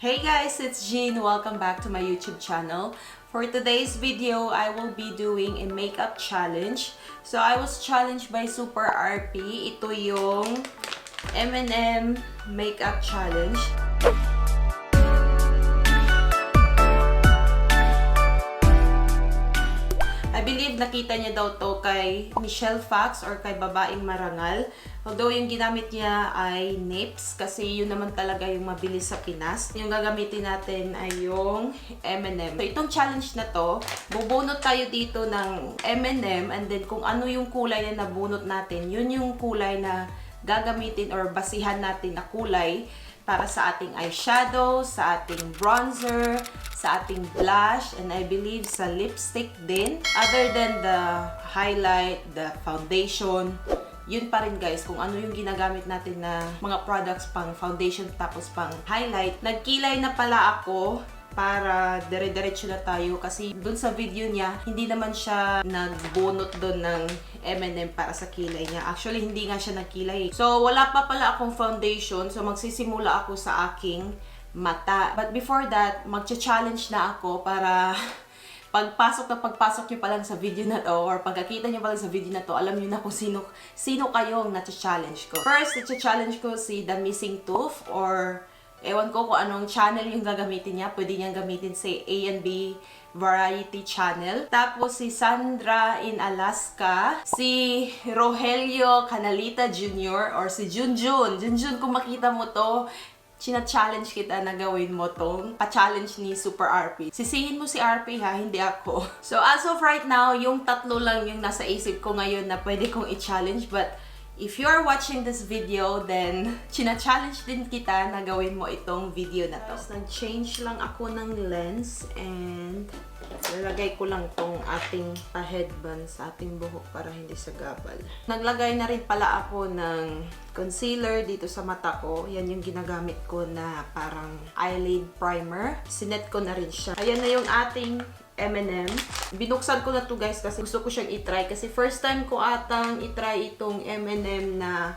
Hey guys, it's Jean. Welcome back to my YouTube channel. For today's video, I will be doing a makeup challenge. So I was challenged by Super RP. Ito yung M&M Makeup Challenge. I believe nakita niya daw to kay Michelle Fox or kay Babaeng Marangal. Although yung ginamit niya ay NYX kasi yun naman talaga yung mabilis sa Pinas. Yung gagamitin natin ay yung M&M. So itong challenge na to, bubunot tayo dito ng M&M and then kung ano yung kulay na nabunot natin, yun yung kulay na gagamitin or basihan natin na kulay para sa ating eyeshadow, sa ating bronzer, sa ating blush, and I believe sa lipstick din. Other than the highlight, the foundation, yun pa rin guys, kung ano yung ginagamit natin na mga products pang foundation tapos pang highlight. Nagkilay na pala ako para dire-diretso na tayo kasi dun sa video niya, hindi naman siya nagbunot dun ng M&M para sa kilay niya. Actually, hindi nga siya nagkilay. So, wala pa pala akong foundation. So, magsisimula ako sa aking mata. But before that, magcha-challenge na ako para pagpasok nyo pa lang sa video na to or pagkakita nyo pa lang sa video na to, alam nyo na kung sino kayong na-challenge ko. First, i-challenge ko si The Missing Tooth or ewan ko kung anong channel yung gagamitin niya. Pwede niyang gamitin si A&B Variety Channel. Tapos si Sandra in Alaska. Si Rogelio Canalita Jr. or si Junjun. Junjun, kung makita mo to, china-challenge kita na gawin mo tong pa-challenge ni Super RP. Sisihin mo si RP ha, hindi ako. So as of right now, yung tatlo lang yung nasa isip ko ngayon na pwede kong i-challenge. But if you are watching this video, then china-challenge din kita na gawin mo itong video na to. Nag-change lang ako ng lens and nilagay ko lang tong ating headband sa ating buhok para hindi sagabal. Naglagay na rin pala ako ng concealer dito sa mata ko. Yan yung ginagamit ko na parang eyelid primer. Sinet ko na rin siya. Ayan na yung ating M&M. Binuksan ko na to guys kasi gusto ko siyang itry. Kasi first time ko atang itry itong M&M na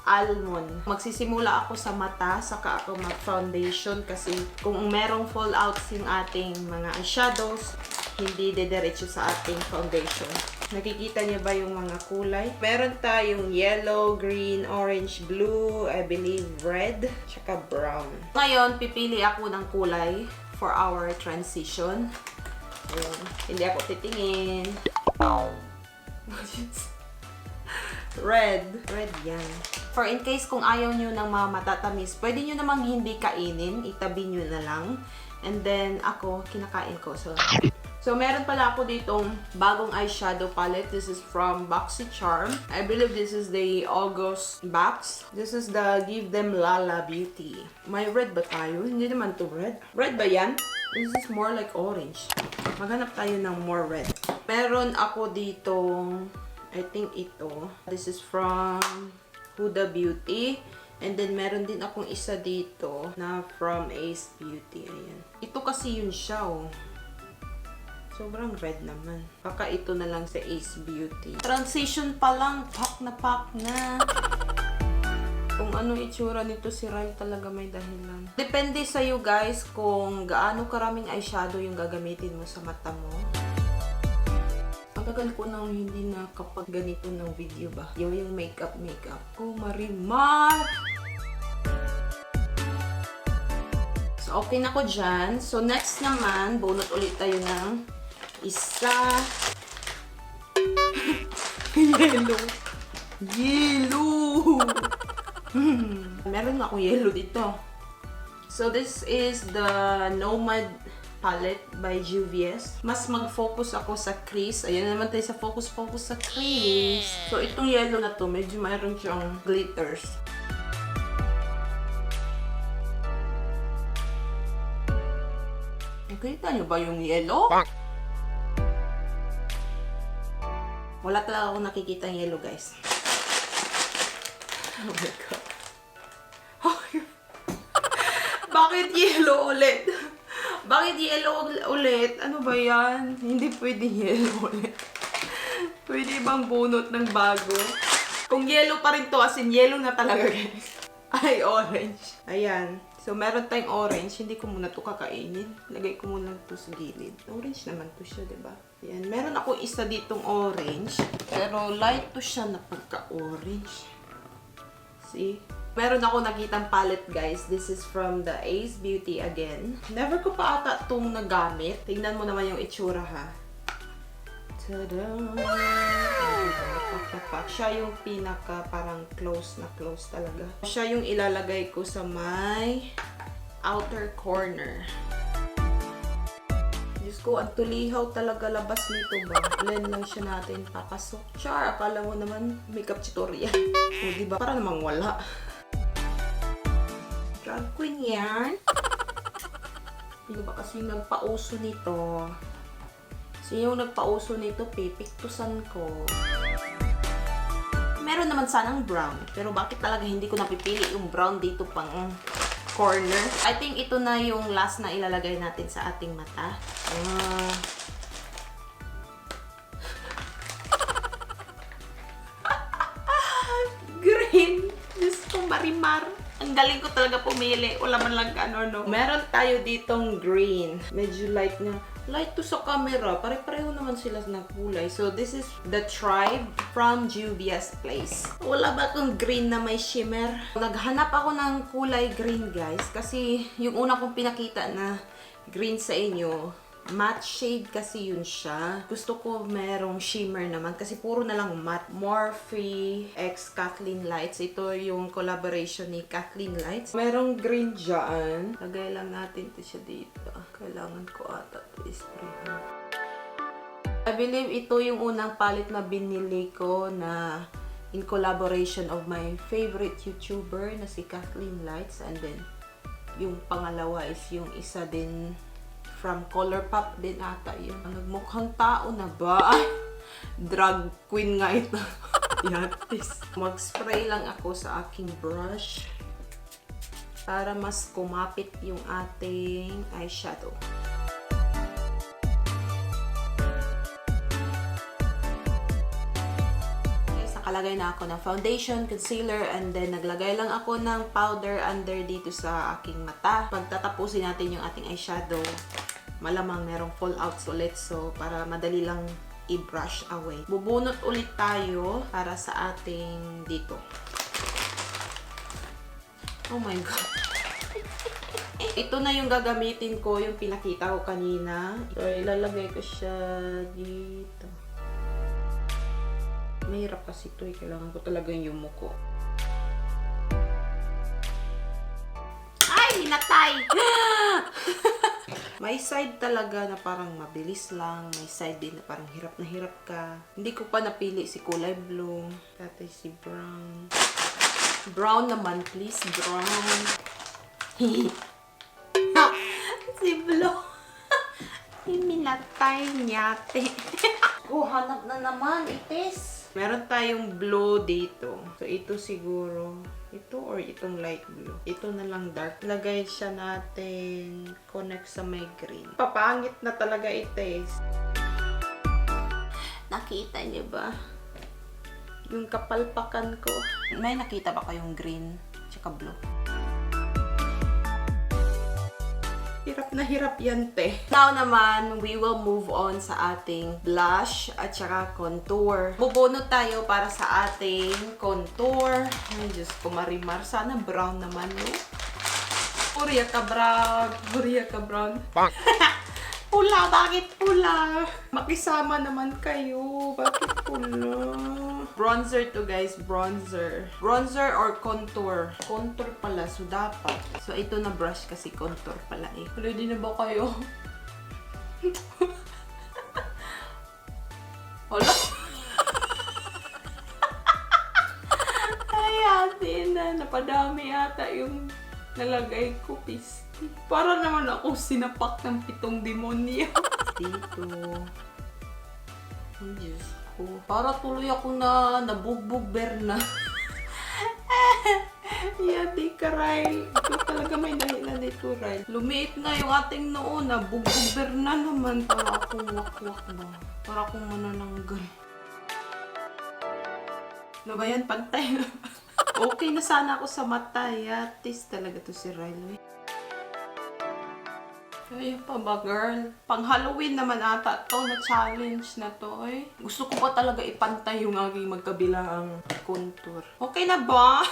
almond. Magsisimula ako sa mata, saka ako mag-foundation kasi kung merong fallouts yung ating mga eyeshadows, hindi dediretso sa ating foundation. Nakikita niyo ba yung mga kulay? Meron tayong yellow, green, orange, blue, I believe red, saka brown. Ngayon, pipili ako ng kulay for our transition. Ayan. Hindi ako titingin. Red. Red yan. For in case kung ayaw nyo ng mga matatamis, pwede nyo namang hindi kainin. Itabi nyo na lang. And then, ako, kinakain ko. So meron pala ako ditong bagong eyeshadow palette. This is from BoxyCharm. I believe this is the August box. This is the Give Them Lala Beauty. May red ba tayo? Hindi naman to red. Red ba yan? This is more like orange. Maghanap tayo ng more red. Meron ako ditong, I think ito. This is from Huda Beauty. And then, meron din akong isa dito na from Ace Beauty. Ayan. Ito kasi yun siya, oh. Sobrang red naman. Baka ito na lang sa Ace Beauty. Transition pa lang. Pak na. Kung anong itsura nito, si Rai talaga may dahilan. Depende sa'yo guys kung gaano karaming eyeshadow yung gagamitin mo sa mata mo. Ang tagal ko nang hindi na kapag ganito ng video ba. Yung makeup. Oh, Marimar! So, okay na ko dyan. So, next naman, bunot ulit tayo ng isa. Yellow! Meron akong yellow dito. So, this is the Nomad palette by Juvia's. Mas mag-focus ako sa crease. Ayan naman tayo sa focus sa crease. So, itong yellow na to, medyo mayroon siyang glitters. Nakita niyo ba yung yellow? Wala talaga akong nakikita yung yellow, guys. Oh my God. Bakit yellow ulit? Bakit yellow ulit? Ano ba yan? Hindi pwede yellow ulit. Pwede bang bunot ng bago? Kung yellow pa rin to, as in yellow na talaga guys. Ay, orange. Ayan. So, meron tayong orange. Hindi ko muna to kakainin. Lagay ko muna to sa gilid. Orange naman to siya, diba? Yan. Meron ako isa ditong orange. Pero light to siya na pagka-orange. See? Meron ako nakitang palette, guys. This is from the Ace Beauty again. Never ko pa ata itong nagamit. Tingnan mo naman yung itsura, ha? Tada! Siya yung pinaka parang close na close talaga. Siya yung ilalagay ko sa my outer corner. Diyos ko, ang tulihaw talaga labas nito ba? Blend lang siya natin papasok. Char, akala mo naman makeup tutorial. O, diba? Para namang wala. Drag queen yan. Sino ba kasi nagpauso nito? Sino yung nagpauso nito? Pipiktusan ko. Meron naman sanang brown. Pero bakit talaga hindi ko napipili yung brown dito pang corner? I think ito na yung last na ilalagay natin sa ating mata. Green! Diyos ko, marimar. Ang galing ko talaga pumili. Wala man lang ano, no? Meron tayo ditong green. Medyo light na. Light to sa camera. Pare-pareho naman sila ng kulay. So, this is the Tribe from Juvia's Place. Wala ba akong green na may shimmer? Naghanap ako ng kulay green, guys. Kasi yung una kong pinakita na green sa inyo, matte shade kasi yun siya. Gusto ko merong shimmer naman kasi puro na lang matte. MORPHE x Kathleen Lights. Ito yung collaboration ni Kathleen Lights. Merong green dyan. Lagay lang natin ito siya dito. Kailangan ko ata ito i-spray. I believe ito yung unang palette na binili ko na in collaboration of my favorite YouTuber na si Kathleen Lights. And then, yung pangalawa is yung isa din from Colourpop din ata yun. Nagmukhang tao na ba? Ay, drag queen nga ito. Yatis. Mag-spray lang ako sa aking brush para mas kumapit yung ating eyeshadow. Nakalagay na ako ng foundation, concealer, and then naglagay lang ako ng powder under dito sa aking mata. Pagtatapusin natin yung ating eyeshadow, malamang merong fallouts ulit. So, para madali lang i-brush away. Bubunot ulit tayo para sa ating dito. Oh my God. Ito na yung gagamitin ko, yung pinakita ko kanina. So, ilalagay ko siya dito. Mahirap kasi ito eh. Kailangan ko talaga yung yumuko. Ay! Hinatay! May side talaga na parang mabilis lang. May side din na parang hirap na hirap ka. Hindi ko pa napili si kulay blue. Dati si brown. Brown naman, please. Brown. Si blue. Minatay niyate. Hanap na naman. Itis. Meron tayong blue dito. So, ito siguro. Ito or itong light blue. Ito na lang dark. Lagay siya natin. Connect sa may green. Papangit na talaga itis. Nakita niyo ba? Yung kapalpakan ko. May nakita ba kayong green? Tsaka blue? Hirap na hirap yan, te. Now naman, we will move on sa ating blush at saka contour. Bubunot tayo para sa ating contour. Ay, Diyos ko, marimar. Sana brown naman, no? Puriya ka, brown. Puriya ka, brown. Pula, bakit pula? Makisama naman kayo. Bakit pula? Bronzer to, guys. Bronzer. Bronzer or contour. Contour pala. So, dapat. So, ito na brush kasi contour pala eh. Ready na ba kayo? Wala. Ay, ate na. Napadami ata yung nalagay ko. Pisti. Para naman ako sinapak ng 7 demonyo. Dito. Ang Diyos ko. Para tuloy ako na nabugbugber na. Yadi ka, Ray. Ito talaga may dahilan nito, Ray. Lumiit na yung ating noon. Nabugbugber na naman. Para akong wakwak ba? Para akong manananggal. Ano ba yan? Pantay. Okay na sana ako sa mata. Yatis talaga to si Riley. Ayun pa ba, girl? Pang Halloween naman ata to na challenge na to, eh. Gusto ko pa talaga ipantay yung aking magkabilang contour. Okay na ba?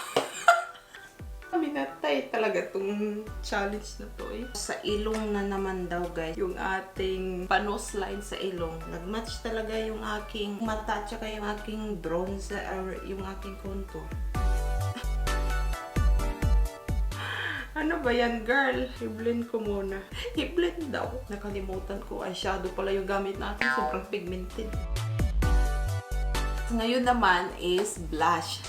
Minatay talaga tong challenge na to, eh. Sa ilong na naman daw, guys. Yung ating panos line sa ilong. Nag-match talaga yung aking mata tsaka yung aking bronze or yung aking contour. Ano ba yan, girl? I-blend ko muna. I-blend daw. Nakalimutan ko. Eyeshadow pala yung gamit natin. Sobrang pigmented. Ngayon naman is blush.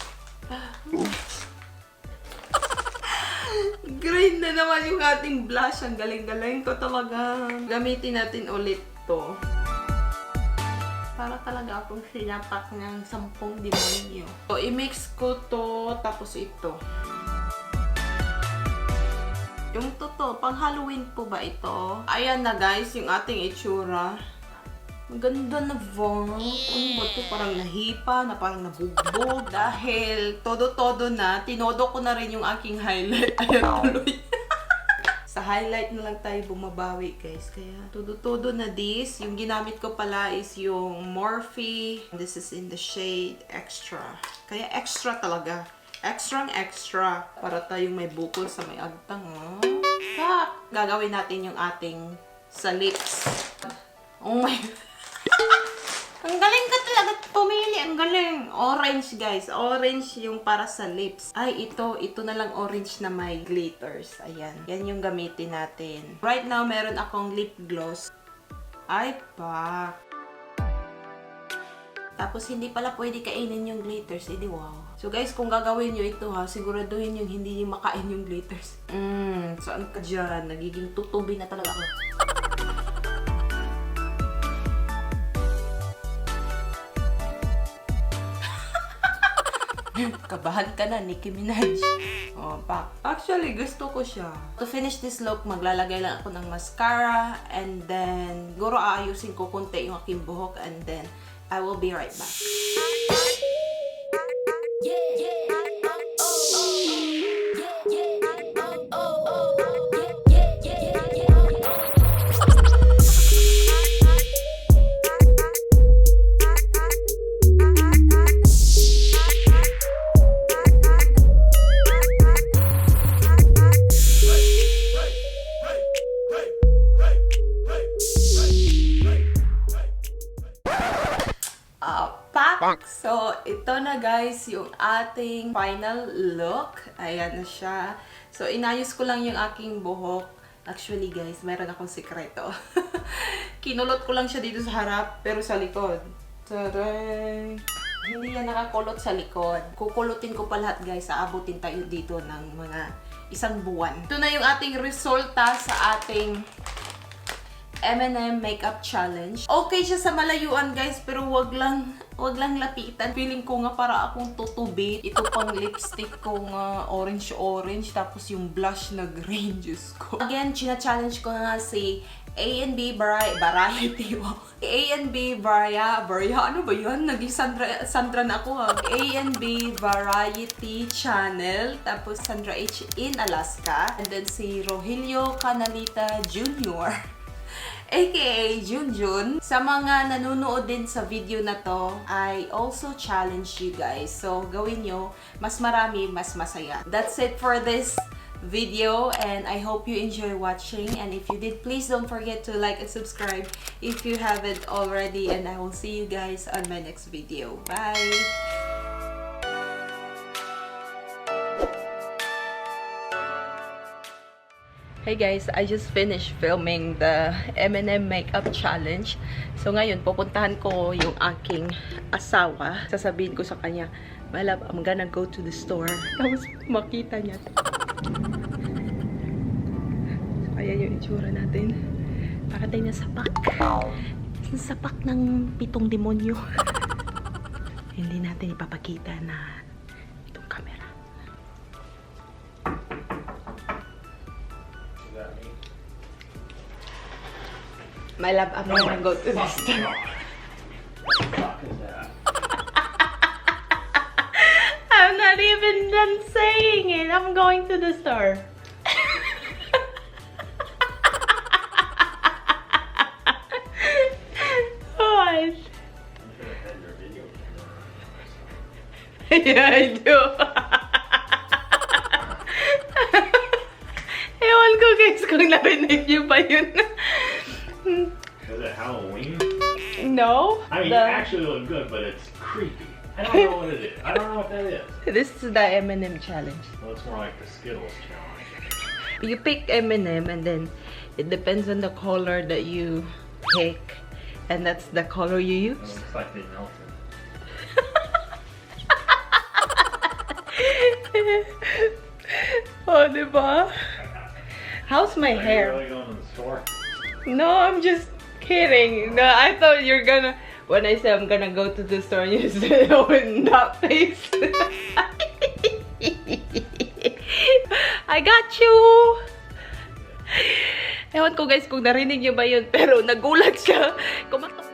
Green na naman yung ating blush. Ang galing-galing ko talaga. Gamitin natin ulit to. Para talaga akong sinapak ng 10 demonyo. So, i-mix ko to. Tapos ito. Yung totoo, pang Halloween po ba ito? Ayan na guys, yung ating itsura. Maganda na vlog. Ano ba ito? Parang nahipa, na parang nabugbog. Dahil todo-todo na, tinodo ko na rin yung aking highlight. Ayan tuloy. Sa highlight na lang tayo bumabawi guys. Kaya todo-todo na this. Yung ginamit ko pala is yung MORPHE. This is in the shade Extra. Kaya extra talaga. Extra para tayong may bukol sa may agtang. Gagawin natin yung ating sa lips. Oh my ang galing ka talaga pumili. Ang galing. Orange guys. Orange yung para sa lips. Ay, ito na lang orange na may glitters. Ayan. Yan yung gamitin natin. Right now, meron akong lip gloss. Ay, pa. Tapos, hindi pala pwede kainin yung glitters. Edi wow. So guys, kung gagawin nyo ito ha, siguraduhin yung hindi nyo makain yung glitters. Saan ka dyan? Nagiging tutubi na talaga ako. Kabahan ka na, Nicki Minaj. Oh, pa. Actually, gusto ko siya. To finish this look, maglalagay lang ako ng mascara. And then, siguro aayusin ko konti yung aking buhok. And then, I will be right back. So, ito na guys, yung ating final look. Ayan na siya. So, inayos ko lang yung aking buhok. Actually guys, meron akong sikreto. Kinulot ko lang siya dito sa harap, pero sa likod. Taray! Hindi yan nakakulot sa likod. Kukulutin ko pa lahat guys. Aabutin tayo dito ng mga 1 buwan. Ito na yung ating resulta sa ating M&M Makeup Challenge. Okay siya sa malayuan guys, pero wag lang lapitan. Feeling ko nga para akong tutubi. Ito pang lipstick ko nga orange-orange, tapos yung blush na green, Diyos ko. Again, china-challenge ko nga si A&B Variety. A&B ano ba yun? Naging Sandra na ako ha. A&B Variety Channel. Tapos Sandra H. in Alaska. And then si Rogelio Canalita Jr. aka Junjun. Sa mga nanonood din sa video na to, I also challenge you guys. So, gawin nyo, mas marami, mas masaya. That's it for this video, and I hope you enjoy watching. And if you did, please don't forget to like and subscribe if you haven't already. And I will see you guys on my next video. Bye! Hey guys, I just finished filming the M&M Makeup Challenge. So ngayon, pupuntahan ko yung aking asawa. Sasabihin ko sa kanya, my love, I'm gonna go to the store. Tapos makita niya. So, ayan yung itsura natin. Para tayo nasapak. Nasapak ng 7 demonyo. Hindi natin ipapakita na itong camera. My love, I'm gonna go to the store. I'm not even done saying it. I'm going to the store. Yeah, I do. Ewan ko guys kung narinig niyo ba yun. Is it Halloween? No. I mean, it actually looked good, but it's creepy. I don't know what it is. I don't know what that is. This is the M&M challenge. Well, it's more like the Skittles challenge. You pick M&M and then it depends on the color that you pick. And that's the color you It use. looks like they melted. Oh, diba? How's my Are you hair? really going to the store? No, I'm just kidding. No, I thought you're gonna... When I said I'm gonna go to the store, you said, oh, in that face. I got you! Ewan ko guys kung narinig niyo ba yun, pero nagulat siya. Kumatok